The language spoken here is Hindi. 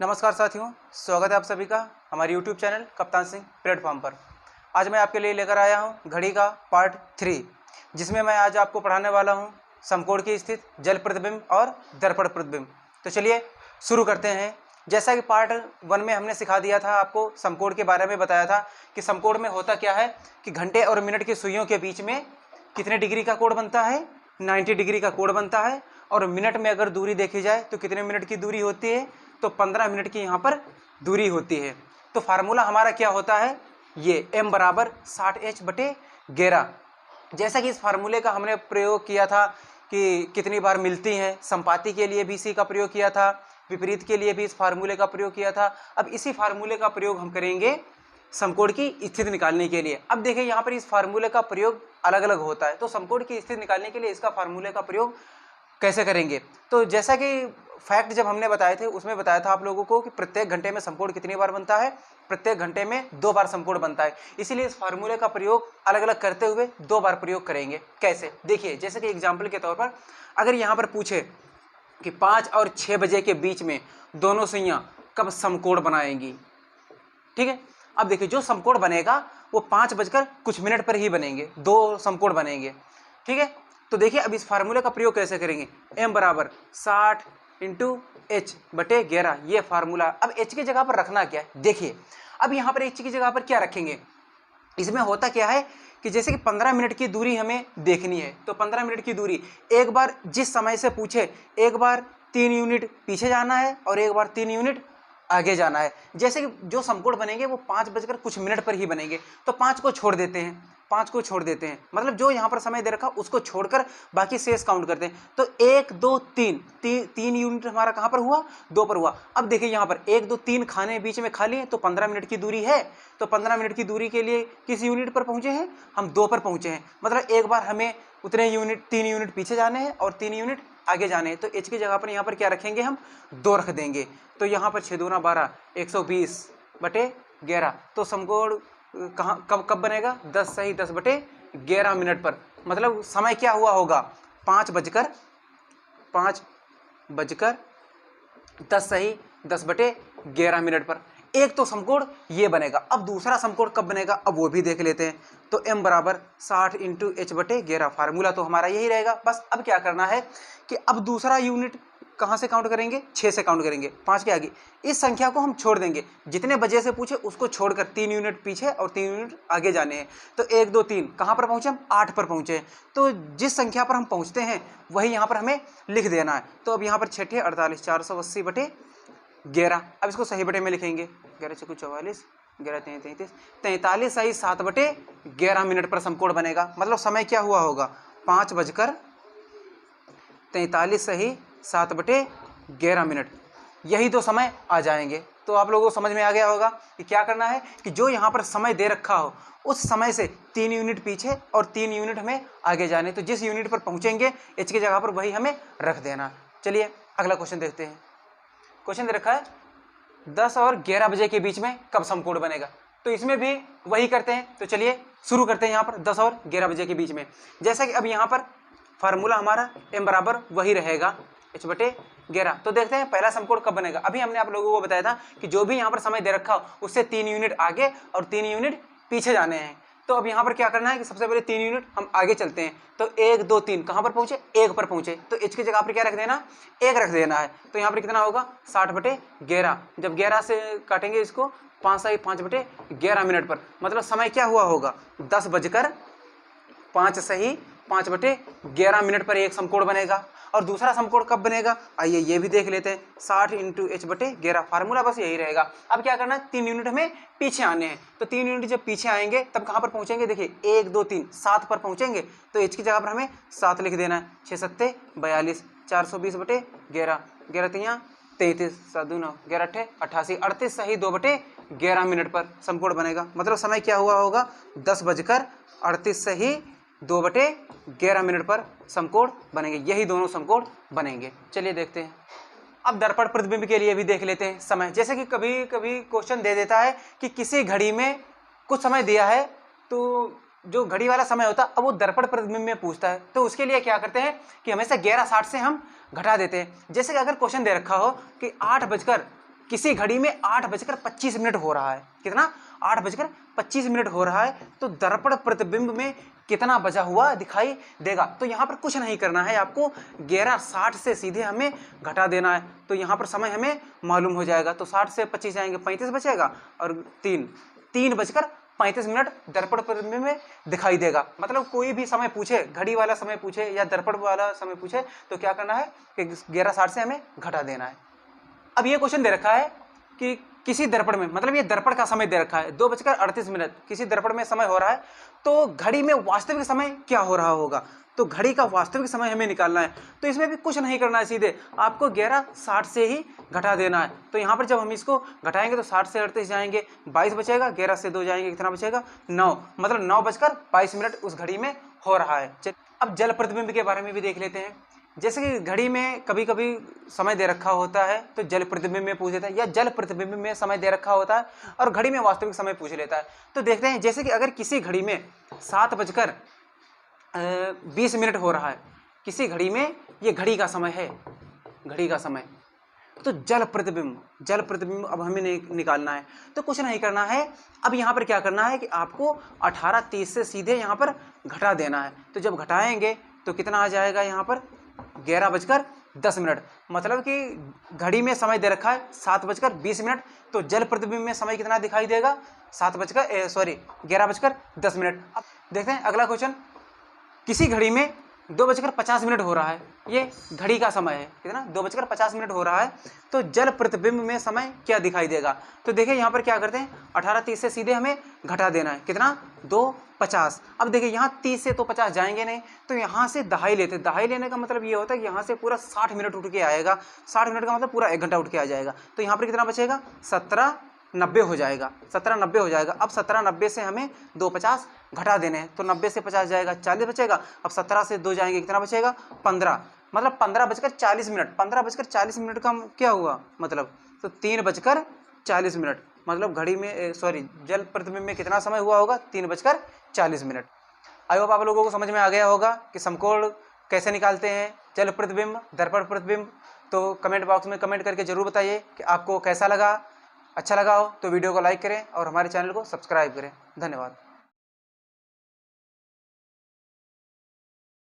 नमस्कार साथियों, स्वागत है आप सभी का हमारे YouTube channel Kaptan Singh platform पर। आज मैं आपके लिए लेकर आया हूं घड़ी का पार्ट 3, जिसमें मैं आज आपको पढ़ाने वाला हूं समकोण की स्थिति, जल प्रतिबिंब और दर्पण प्रतिबिंब। तो चलिए शुरू करते हैं। जैसा कि पार्ट 1 में हमने सिखा दिया था, आपको समकोण के बारे में बताया था कि समकोण में होता क्या है कि घंटे और मिनट की सुइयों के बीच में कितने डिग्री का कोण बनता है, 90 डिग्री का कोण बनता है। और मिनट में अगर दूरी देखी जाए तो कितने मिनट की दूरी होती है, तो 15 मिनट की यहाँ पर दूरी होती है। तो फार्मूला हमारा क्या होता है, ये m बराबर 60h/11। जैसा कि इस फार्मूले का हमने प्रयोग किया था कि कितनी बार मिलती हैं, संपाती के लिए भी इसी का प्रयोग किया था, विपरीत के लिए भी इस फार्मूले का प्रयोग किया था। अब इसी फार्मूले का प्रयोग हम करेंगे समकोण की स्थिति निकालने के लिए। अब देखिए यहाँ पर इस फार्मूले का प्रयोग अलग अलग होता है, तो समकोण की स्थिति निकालने के लिए इसका फार्मूले का प्रयोग कैसे करेंगे। तो जैसा कि फैक्ट जब हमने बताए थे उसमें बताया था आप लोगों को कि प्रत्येक घंटे में समकोण कितनी बार बनता है, प्रत्येक घंटे में 2 बार समकोण बनता है। इसीलिए इस फार्मूले का प्रयोग अलग अलग करते हुए 2 बार प्रयोग करेंगे। कैसे, देखिए जैसे कि एग्जाम्पल के तौर पर अगर यहाँ पर पूछे कि 5 और 6 बजे के बीच में दोनों सुइयां कब समकोण बनाएंगी, ठीक है। अब देखिए जो समकोण बनेगा वो 5 बजकर कुछ मिनट पर ही बनेंगे, 2 समकोण बनेंगे, ठीक है। तो देखिए अब इस फार्मूले का प्रयोग कैसे करेंगे, m बराबर 60 इंटू h/11, ये फार्मूला। अब h की जगह पर रखना क्या है, देखिए अब यहाँ पर h की जगह पर क्या रखेंगे। इसमें होता क्या है कि जैसे कि 15 मिनट की दूरी हमें देखनी है, तो 15 मिनट की दूरी एक बार जिस समय से पूछे, एक बार 3 यूनिट पीछे जाना है और एक बार 3 यूनिट आगे जाना है। जैसे कि जो समकोण बनेंगे वो 5 बजकर कुछ मिनट पर ही बनेंगे, तो 5 को छोड़ देते हैं, 5 को छोड़ देते हैं, मतलब जो यहाँ पर समय दे रखा उसको छोड़कर बाकी शेष काउंट करते हैं। तो 1 2 3 यूनिट हमारा कहाँ पर हुआ, 2 पर हुआ। अब देखिए यहाँ पर 1 2 3 खाने बीच में खाली है, तो 15 मिनट की दूरी है, तो 15 मिनट की दूरी के लिए किस यूनिट पर पहुंचे हैं, हम 2 पर पहुंचे हैं। मतलब एक बार हमें उतने यूनिट 3 यूनिट पीछे जाने हैं और 3 यूनिट आगे जाने हैं। तो h की जगह पर यहाँ पर क्या रखेंगे, हम 2 रख देंगे। तो यहाँ पर 6 दूना 12, 120/11। तो समकोण कहाँ कब बनेगा, 10 सही 10/11 मिनट पर। मतलब समय क्या हुआ होगा, 5 बजकर 10 सही 10/11 मिनट पर। एक तो समकोण ये बनेगा। अब दूसरा समकोण कब बनेगा, अब वो भी देख लेते हैं। तो m बराबर 60 इंटू h/11, फार्मूला तो हमारा यही रहेगा। बस अब क्या करना है कि अब दूसरा यूनिट कहाँ से काउंट करेंगे, 6 से काउंट करेंगे, 5 के आगे। इस संख्या को हम छोड़ देंगे, जितने बजे से पूछे उसको छोड़कर 3 यूनिट पीछे और 3 यूनिट आगे जाने हैं। तो 1 2 3 कहाँ पर पहुँचे, हम 8 पर पहुँचे। तो जिस संख्या पर हम पहुँचते हैं वही यहाँ पर हमें लिख देना है। तो अब यहाँ पर 6 48, 480/11। अब इसको सही बटे में लिखेंगे, 11 × 44, 11 33, 43 सही 7/11 मिनट पर समकोण बनेगा। मतलब समय क्या हुआ होगा, 5 बजकर 43 सही 7/11 मिनट। यही तो समय आ जाएंगे। तो आप लोगों को समझ में आ गया होगा कि क्या करना है कि जो यहाँ पर समय दे रखा हो उस समय से 3 यूनिट पीछे और 3 यूनिट हमें आगे जाने। तो जिस यूनिट पर पहुँचेंगे h की जगह पर वही हमें रख देना। चलिए अगला क्वेश्चन देखते हैं। क्वेश्चन दे रखा है 10 और 11 बजे के बीच में कब समकोण बनेगा। तो इसमें भी वही करते हैं। तो चलिए शुरू करते हैं यहाँ पर 10 और 11 बजे के बीच में। जैसा कि अब यहाँ पर फार्मूला हमारा m बराबर वही रहेगा h/11। तो देखते हैं पहला समकोण कब बनेगा। अभी हमने आप लोगों को बताया था कि जो भी यहाँ पर समय दे रखा हो उससे 3 यूनिट आगे और 3 यूनिट पीछे जाने हैं। तो अब यहाँ पर क्या करना है कि सबसे पहले 3 यूनिट हम आगे चलते हैं। तो 1 2 3 कहाँ पर पहुँचे, 1 पर पहुँचे। तो h की जगह पर क्या रख देना, 1 रख देना है। तो यहाँ पर कितना होगा, 60/11। जब 11 से काटेंगे इसको, 5 सही 5/11 मिनट पर। मतलब समय क्या हुआ होगा, 10 बजकर 5 सही 5/11 मिनट पर एक समकोण बनेगा। और दूसरा समकोण कब बनेगा, आइए ये भी देख लेते हैं। 60 इंटू h/11, फार्मूला बस यही रहेगा। अब क्या करना है, 3 यूनिट हमें पीछे आने हैं। तो 3 यूनिट जब पीछे आएंगे तब कहाँ पर पहुँचेंगे, देखिए 1 2 3 7 पर पहुँचेंगे। तो h की जगह पर हमें 7 लिख देना है। 6 7 42, 420/11, 11 3 33, 7 2 9, 11 8 88, 38 सही 2/11 मिनट पर समकोण बनेगा। मतलब समय क्या हुआ होगा, 10 बजकर 38 सही 2/11 मिनट पर समकोण बनेंगे। यही दोनों समकोण बनेंगे। चलिए देखते हैं। अब दर्पण प्रतिबिंब के लिए भी देख लेते हैं समय। जैसे कि कभी कभी क्वेश्चन दे देता है कि किसी घड़ी में कुछ समय दिया है, तो जो घड़ी वाला समय होता है अब वो दर्पण प्रतिबिंब में पूछता है। तो उसके लिए क्या करते हैं कि हमेशा 11:60 से हम घटा देते हैं। जैसे कि अगर क्वेश्चन दे रखा हो कि 8 बजकर किसी घड़ी में 8:25 हो रहा है, कितना 8:25 हो रहा है, तो दर्पण प्रतिबिंब में कितना बजा हुआ दिखाई देगा। तो यहाँ पर कुछ नहीं करना है, आपको 11:60 से सीधे हमें घटा देना है, तो यहाँ पर समय हमें मालूम हो जाएगा। तो 60 से 25 जाएंगे 35 बचेगा, और 3:35 दर्पण प्रतिबिंब में दिखाई देगा। मतलब कोई भी समय पूछे, घड़ी वाला समय पूछे या दर्पण वाला समय पूछे, तो क्या करना है कि 11:60 से हमें घटा देना है। अब ये क्वेश्चन दे रखा है कि किसी दर्पण में, मतलब ये दर्पण का समय दे रखा है 2:38, किसी दर्पण में समय हो रहा है, तो घड़ी में वास्तविक समय क्या हो रहा होगा। तो घड़ी का वास्तविक समय हमें निकालना है, तो इसमें भी कुछ नहीं करना है, सीधे आपको 11:60 से ही घटा देना है। तो यहाँ पर जब हम इसको घटाएंगे तो 60 से 38 जाएंगे, 22 बचेगा, 11 से 2 जाएंगे, कितना बचेगा 9, मतलब 9:22 उस घड़ी में हो रहा है। अब जल प्रतिबिंब के बारे में भी देख लेते हैं। जैसे कि घड़ी में कभी कभी समय दे रखा होता है तो जल प्रतिबिंब में पूछ लेता है, या जल प्रतिबिंब में समय दे रखा होता है और घड़ी में वास्तविक समय पूछ लेता है। तो देखते हैं, जैसे कि अगर किसी घड़ी में 7:20 हो रहा है, किसी घड़ी में, ये घड़ी का समय है, घड़ी का समय, तो जल प्रतिबिंब अब हमें निकालना है। तो कुछ नहीं करना है, अब यहाँ पर क्या करना है कि आपको 18:30 से सीधे यहाँ पर घटा देना है। तो जब घटाएंगे तो कितना आ जाएगा, यहाँ पर 11:10, मतलब कि घड़ी में समय दे रखा है 7:20, तो जल प्रतिबिंब में समय कितना दिखाई देगा 11:10। अब देखते हैं अगला क्वेश्चन, किसी घड़ी में 2:50 हो रहा है, ये घड़ी का समय है, कितना 2:50 हो रहा है, तो जल प्रतिबिंब में समय क्या दिखाई देगा। तो देखिए यहाँ पर क्या करते हैं, 18:30 से सीधे हमें घटा देना है, कितना 2:50। अब देखिए यहाँ 30 से तो 50 जाएंगे नहीं, तो यहाँ से दहाई लेते, दहाई लेने का मतलब ये होता है कि यहाँ से पूरा 60 मिनट उठ के आएगा, 60 मिनट का मतलब पूरा 1 घंटा उठ के आ जाएगा। तो यहाँ पर कितना बचेगा 17:90 हो जाएगा, 17:90 हो जाएगा। अब 17:90 से हमें 2:50 घटा देने हैं, तो 90 से 50 जाएगा 40 बचेगा। अब 17 से 2 जाएंगे, कितना बचेगा 15, मतलब 15:40, 15:40 का क्या हुआ मतलब, तो 3:40, मतलब घड़ी में जल प्रतिबिंब में कितना समय हुआ होगा 3:40। आई होप आप लोगों को समझ में आ गया होगा कि समकोण कैसे निकालते हैं, जल प्रतिबिंब, दर्पण प्रतिबिंब। तो कमेंट बॉक्स में कमेंट करके जरूर बताइए कि आपको कैसा लगा। अच्छा लगा हो तो वीडियो को लाइक करें और हमारे चैनल को सब्सक्राइब करें। धन्यवाद।